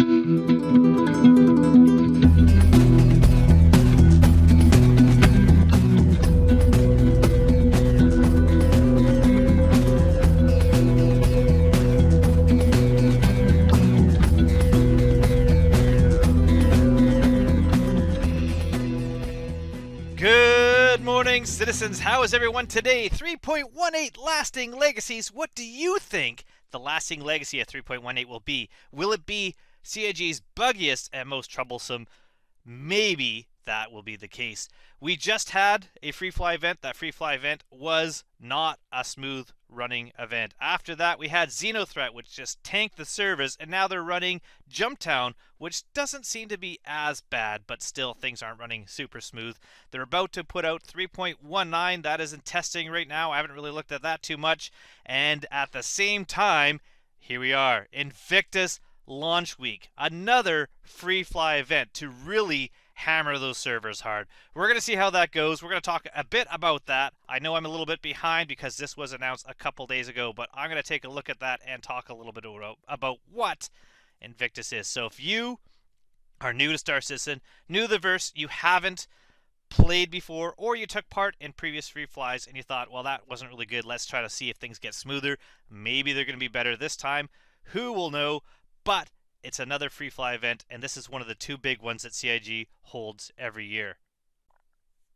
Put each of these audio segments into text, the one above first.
Good morning, citizens. How is everyone today? 3.18 lasting legacies. What do you think the lasting legacy of 3.18 will be? Will it be CIG's buggiest and most troublesome? Maybe that will be the case. We just had a free fly event. That free fly event was not a smooth running event. After that, we had Xenothreat, which just tanked the servers, and now they're running Jumptown, which doesn't seem to be as bad, but still things aren't running super smooth. They're about to put out 3.19. That is in testing right now. I haven't really looked at that too much. And at the same time, here we are, Invictus launch week, another free fly event to really hammer those servers hard. We're going to see how that goes. We're going to talk a bit about that. I know I'm a little bit behind because this was announced a couple days ago, but I'm going to take a look at that and talk a little bit about what Invictus is. So if you are new to Star Citizen, new to the verse, you haven't played before, or you took part in previous free flies and you thought, well, that wasn't really good, let's try to see if things get smoother. Maybe they're going to be better this time. Who will know? But it's another free fly event, and this is one of the two big ones that CIG holds every year.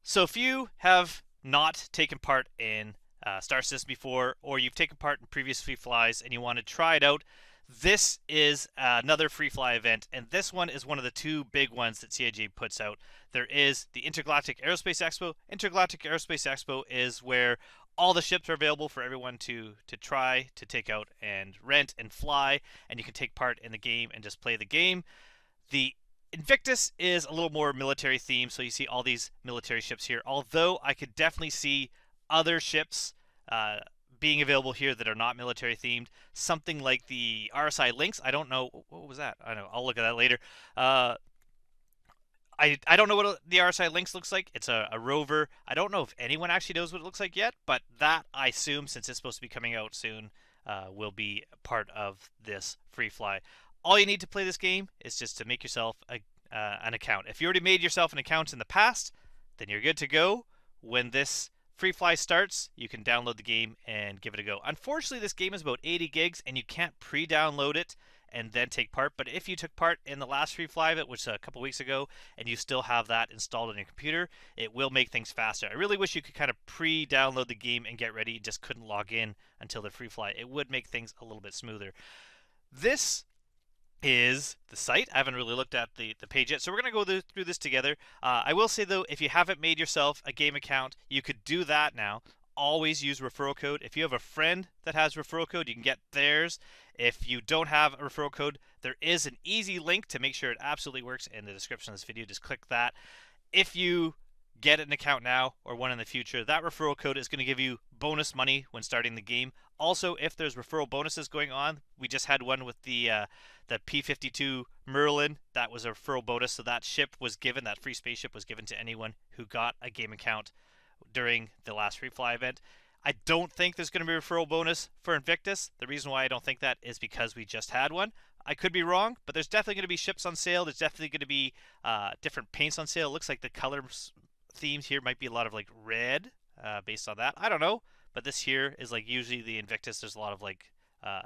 So if you have not taken part in Star Citizen before, or you've taken part in previous free flies and you want to try it out, this is another free fly event, and this one is one of the two big ones that CIG puts out. There is the Intergalactic Aerospace Expo. Intergalactic Aerospace Expo is where all the ships are available for everyone to try to take out and rent and fly, and you can take part in the game and just play the game. The Invictus is a little more military themed, so you see all these military ships here, although I could definitely see other ships being available here that are not military themed. Something like the RSI Lynx. I don't know. What was that? I don't know. I'll look at that later. I don't know what the RSI Lynx looks like. It's a rover. I don't know if anyone actually knows what it looks like yet, but that, I assume, since it's supposed to be coming out soon, will be part of this free fly. All you need to play this game is just to make yourself an account. If you already made yourself an account in the past, then you're good to go. When this free fly starts, you can download the game and give it a go. Unfortunately, this game is about 80 gigs, and you can't pre-download it and then take part. But if you took part in the last free fly of it, which was a couple weeks ago, and you still have that installed on your computer, it will make things faster. I really wish you could kind of pre-download the game and get ready. You just couldn't log in until the free fly. It would make things a little bit smoother. This is the site. I haven't really looked at the page yet, so we're going to go through this together. I will say, though, if you haven't made yourself a game account, you could do that now. Always use referral code. If you have a friend that has referral code, you can get theirs. If you don't have a referral code, there is an easy link to make sure it absolutely works in the description of this video. Just click that. If you get an account now or one in the future, that referral code is going to give you bonus money when starting the game. Also, if there's referral bonuses going on, we just had one with the P-52 Merlin. That was a referral bonus, so that ship was given, that free spaceship was given to anyone who got a game account during the last free fly event. I don't think there's going to be a referral bonus for Invictus. The reason why I don't think that is because we just had one. I could be wrong, but there's definitely going to be ships on sale. There's definitely going to be different paints on sale. It looks like the color themes here might be a lot of like red based on that. I don't know, but this here is like usually the Invictus. There's a lot of like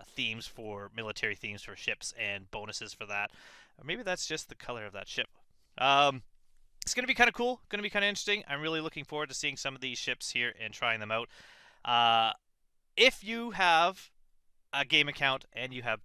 themes for military themes for ships and bonuses for that. Or maybe that's just the color of that ship. It's going to be kind of cool, going to be kind of interesting. I'm really looking forward to seeing some of these ships here and trying them out. If you have a game account and you have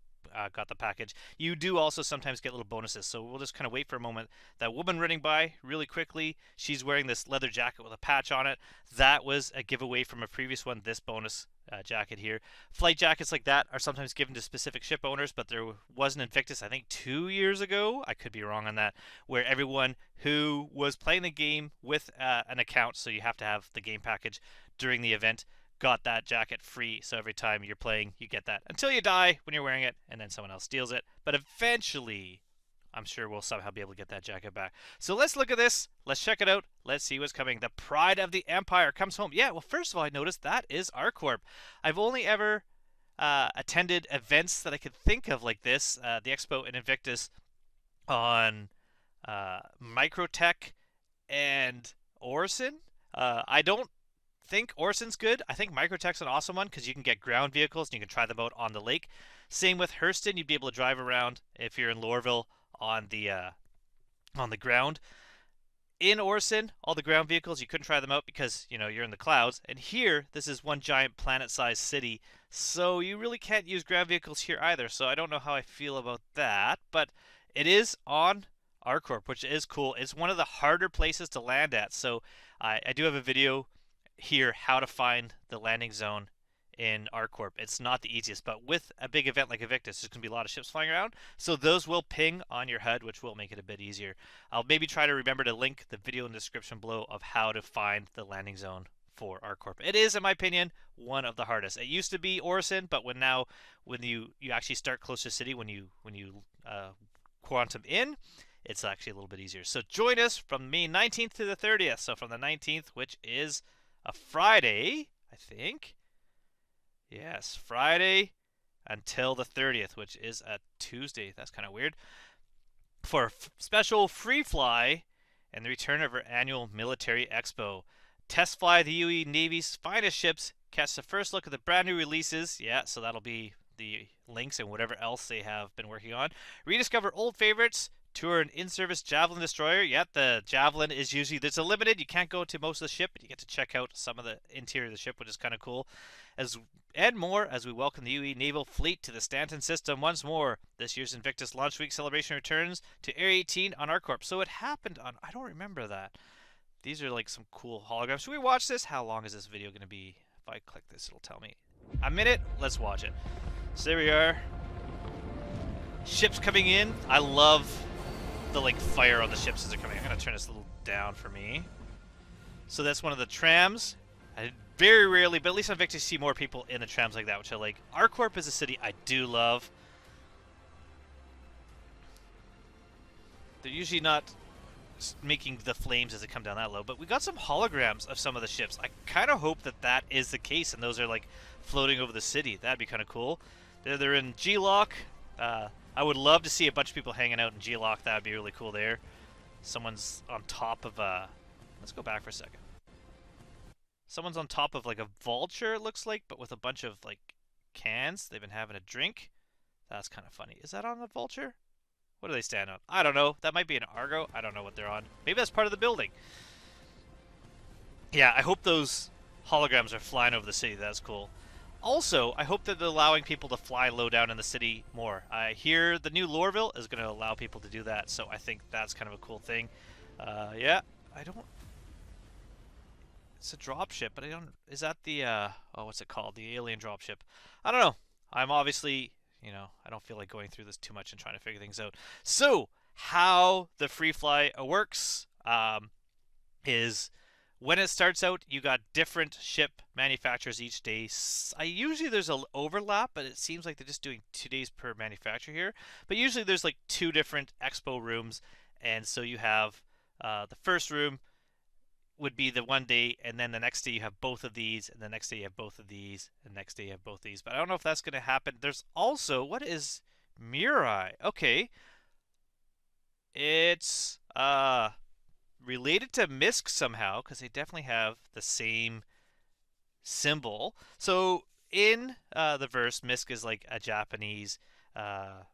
got the package, you do also sometimes get little bonuses. So we'll just kind of wait for a moment. That woman running by really quickly, she's wearing this leather jacket with a patch on it. That was a giveaway from a previous one, this bonus jacket here. Flight jackets like that are sometimes given to specific ship owners, but there was an Invictus, I think 2 years ago, I could be wrong on that, where everyone who was playing the game with an account, so you have to have the game package during the event, got that jacket free. So every time you're playing, you get that until you die when you're wearing it, and then someone else steals it. But eventually, I'm sure we'll somehow be able to get that jacket back. So let's look at this. Let's check it out. Let's see what's coming. The Pride of the Empire comes home. Yeah, well, first of all, I noticed that is ArcCorp. I've only ever attended events that I could think of like this, the Expo and Invictus, on Microtech and Orison. I don't think Orison's good. I think Microtech's an awesome one because you can get ground vehicles and you can try them out on the lake. Same with Hurston, you'd be able to drive around if you're in Lorville on the ground. In Orison, all the ground vehicles you couldn't try them out because you're in the clouds. And here, this is one giant planet-sized city, so you really can't use ground vehicles here either. So I don't know how I feel about that, but it is on ArcCorp, which is cool. It's one of the harder places to land at. So I do have a video here how to find the landing zone in ArcCorp. It's not the easiest, but with a big event like Invictus, there's going to be a lot of ships flying around, so those will ping on your HUD, which will make it a bit easier. I'll maybe try to remember to link the video in the description below of how to find the landing zone for ArcCorp. It is, in my opinion, one of the hardest. It used to be Orison, but when you actually start close to the city, when you quantum in, it's actually a little bit easier. So join us from May 19th to the 30th. So from the 19th, which is a Friday, I think. Yes, Friday until the 30th, which is a Tuesday. That's kind of weird. For a special free fly and the return of our annual military expo. Test fly the UE Navy's finest ships, catch the first look at the brand new releases. Yeah, so that'll be the links and whatever else they have been working on. Rediscover old favorites. Tour an in-service Javelin destroyer. Yeah, the Javelin is usually, there's a limited. You can't go to most of the ship, but you get to check out some of the interior of the ship, which is kind of cool. And more as we welcome the UE Naval Fleet to the Stanton system once more. This year's Invictus Launch Week celebration returns to Area 18 on ArcCorp. So it happened on, I don't remember that. These are like some cool holograms. Should we watch this? How long is this video going to be? If I click this, it'll tell me. A minute? Let's watch it. So there we are. Ships coming in. I love the like fire on the ships as they're coming. I'm going to turn this a little down for me. So that's one of the trams. I very rarely, but at least on Invictus, see more people in the trams like that, which I like. ArcCorp is a city I do love. They're usually not making the flames as they come down that low, but we got some holograms of some of the ships. I kind of hope that that is the case and those are like floating over the city. That'd be kind of cool. They're in G-Lock. I would love to see a bunch of people hanging out in G-Lock. That would be really cool there. Someone's on top of a... Let's go back for a second. Someone's on top of like a vulture, it looks like, but with a bunch of like cans. They've been having a drink. That's kind of funny. Is that on the vulture? What do they stand on? I don't know. That might be an Argo. I don't know what they're on. Maybe that's part of the building. Yeah, I hope those holograms are flying over the city. That's cool. Also, I hope that they're allowing people to fly low down in the city more. I hear the new Lorville is going to allow people to do that, so I think that's kind of a cool thing. Yeah, I don't... It's a dropship, but I don't... Is that the, oh, what's it called? The alien dropship. I don't know. I'm obviously, I don't feel like going through this too much and trying to figure things out. So, how the free fly works is when it starts out, you got different ship manufacturers each day. Usually there's an overlap, but it seems like they're just doing 2 days per manufacturer here. But usually there's like 2 different expo rooms, and so you have the first room would be the 1 day, and then the next day you have both of these, and the next day you have both of these, and the next day you have both of these. But I don't know if that's going to happen. There's also, what is Mirai? Okay. It's related to Misk somehow, because they definitely have the same symbol. So in the verse, Misk is like a Japanese a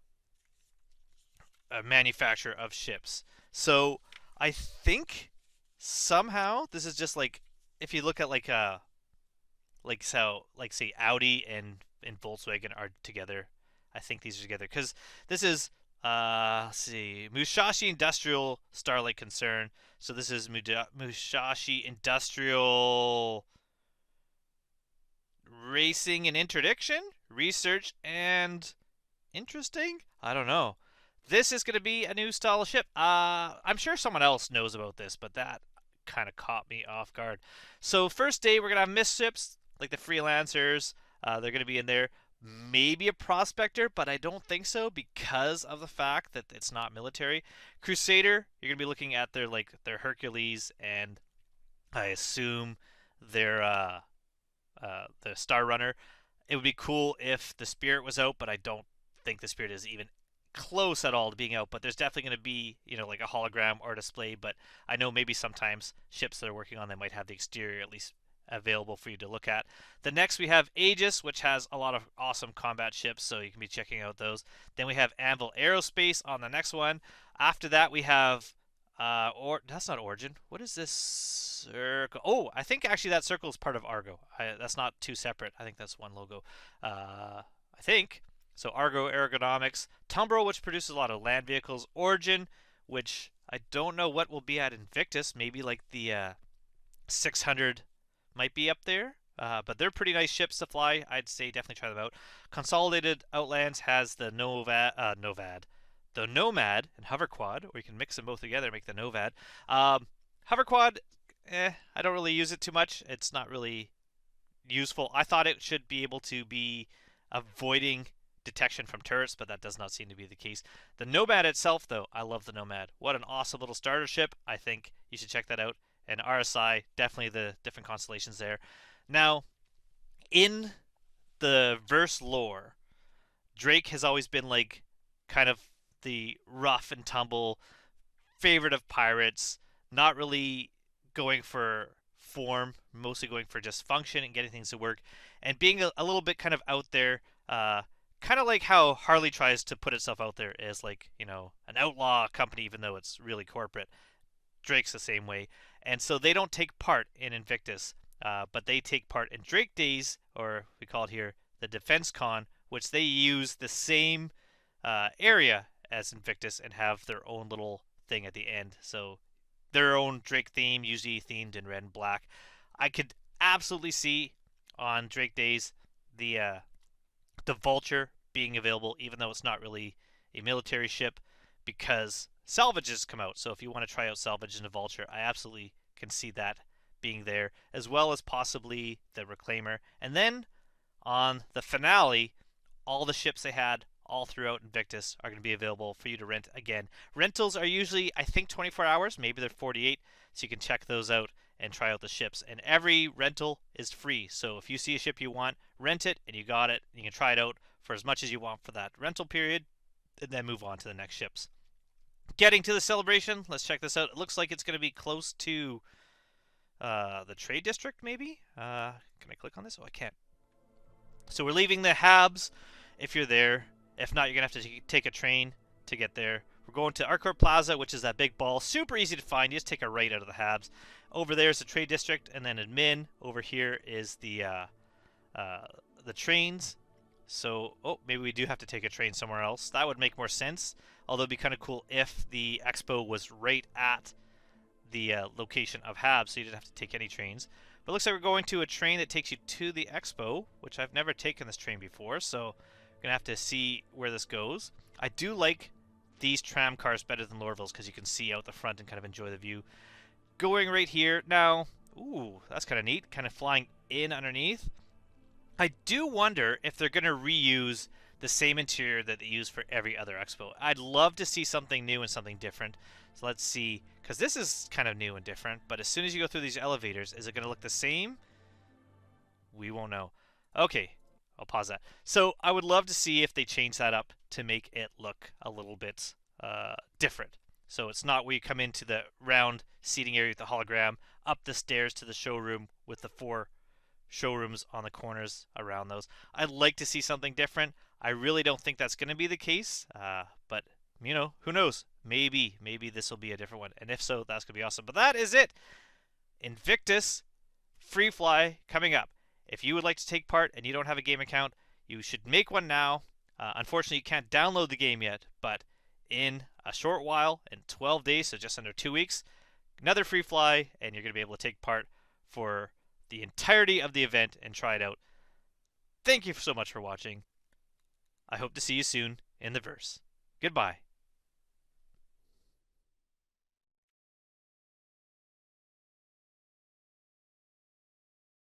manufacturer of ships. So I think somehow this is just like, if you look at like say Audi and Volkswagen are together. I think these are together because this is let's see, Musashi Industrial Starlight Concern. So this is Musashi Industrial Racing and Interdiction, Research and Interesting. I don't know. This is going to be a new style of ship. I'm sure someone else knows about this, but that kind of caught me off guard. So first day, we're going to have mist ships, like the Freelancers. They're going to be in there. Maybe a Prospector, but I don't think so because of the fact that it's not military. Crusader, you're going to be looking at their Hercules, and I assume their the Star Runner. It would be cool if the Spirit was out, but I don't think the Spirit is even close at all to being out, but there's definitely going to be, like a hologram or display. But I know maybe sometimes ships that are working on them might have the exterior at least available for you to look at. The next we have Aegis, which has a lot of awesome combat ships, so you can be checking out those. Then we have Anvil Aerospace on the next one. After that we have or that's not Origin. What is this circle? Oh, I think actually that circle is part of Argo. That's not two separate. I think that's one logo. I think. So Argo Ergonomics, Tumbro, which produces a lot of land vehicles, Origin, which I don't know what will be at Invictus. Maybe like the 600 might be up there. But they're pretty nice ships to fly. I'd say definitely try them out. Consolidated Outlands has the the Nomad and Hoverquad, or you can mix them both together and make the Novad. Hoverquad, I don't really use it too much. It's not really useful. I thought it should be able to be avoiding detection from turrets, but that does not seem to be the case. The Nomad itself, though, I love the Nomad. What an awesome little starter ship. I think you should check that out. And RSI, definitely the different constellations there. Now, in the verse lore, Drake has always been like kind of the rough and tumble favorite of pirates, not really going for form, mostly going for just function and getting things to work, and being a little bit kind of out there, kind of like how Harley tries to put itself out there as like, an outlaw company, even though it's really corporate. Drake's the same way. And so they don't take part in Invictus, but they take part in Drake Days, or we call it here the Defense Con, which they use the same area as Invictus and have their own little thing at the end. So their own Drake theme, usually themed in red and black. I could absolutely see on Drake Days the Vulture being available, even though it's not really a military ship, because salvages come out. So if you want to try out salvage in the Vulture, I absolutely can see that being there, as well as possibly the Reclaimer. And then on the finale, all the ships they had all throughout Invictus are going to be available for you to rent again. Rentals are usually, I think, 24 hours. Maybe they're 48, so you can check those out and try out the ships. And every rental is free. So if you see a ship you want, rent it, and you got it. You can try it out for as much as you want for that rental period, and then move on to the next ships. Getting to the celebration, let's check this out. It looks like it's going to be close to the trade district, maybe? Can I click on this? Oh, I can't. So we're leaving the Habs if you're there. If not, you're going to have to take a train to get there. We're going to Arcor Plaza, which is that big ball. Super easy to find. You just take a right out of the Habs. Over there is the trade district, and then admin. Over here is the trains. So, maybe we do have to take a train somewhere else. That would make more sense. Although it'd be kind of cool if the expo was right at the location of Habs, so you didn't have to take any trains. But it looks like we're going to a train that takes you to the expo, which I've never taken this train before, so we're going to have to see where this goes. I do like these tram cars better than Lorville's because you can see out the front and kind of enjoy the view. Going right here. Now, ooh, that's kind of neat, kind of flying in underneath. I do wonder if they're going to reuse the same interior that they use for every other expo. I'd love to see something new and something different. So let's see, because this is kind of new and different, but as soon as you go through these elevators, is it going to look the same? We won't know. Okay, I'll pause that. So I would love to see if they change that up to make it look a little bit different. So it's not where you come into the round seating area with the hologram, up the stairs to the showroom with the 4 showrooms on the corners around those. I'd like to see something different. I really don't think that's going to be the case, but who knows? Maybe this will be a different one, and if so, that's going to be awesome. But that is it. Invictus Free Fly coming up. If you would like to take part and you don't have a game account, you should make one now. Unfortunately, you can't download the game yet, but in a short while, in 12 days, so just under 2 weeks, another Free Fly, and you're going to be able to take part for the entirety of the event and try it out. Thank you so much for watching. I hope to see you soon in the verse. Goodbye.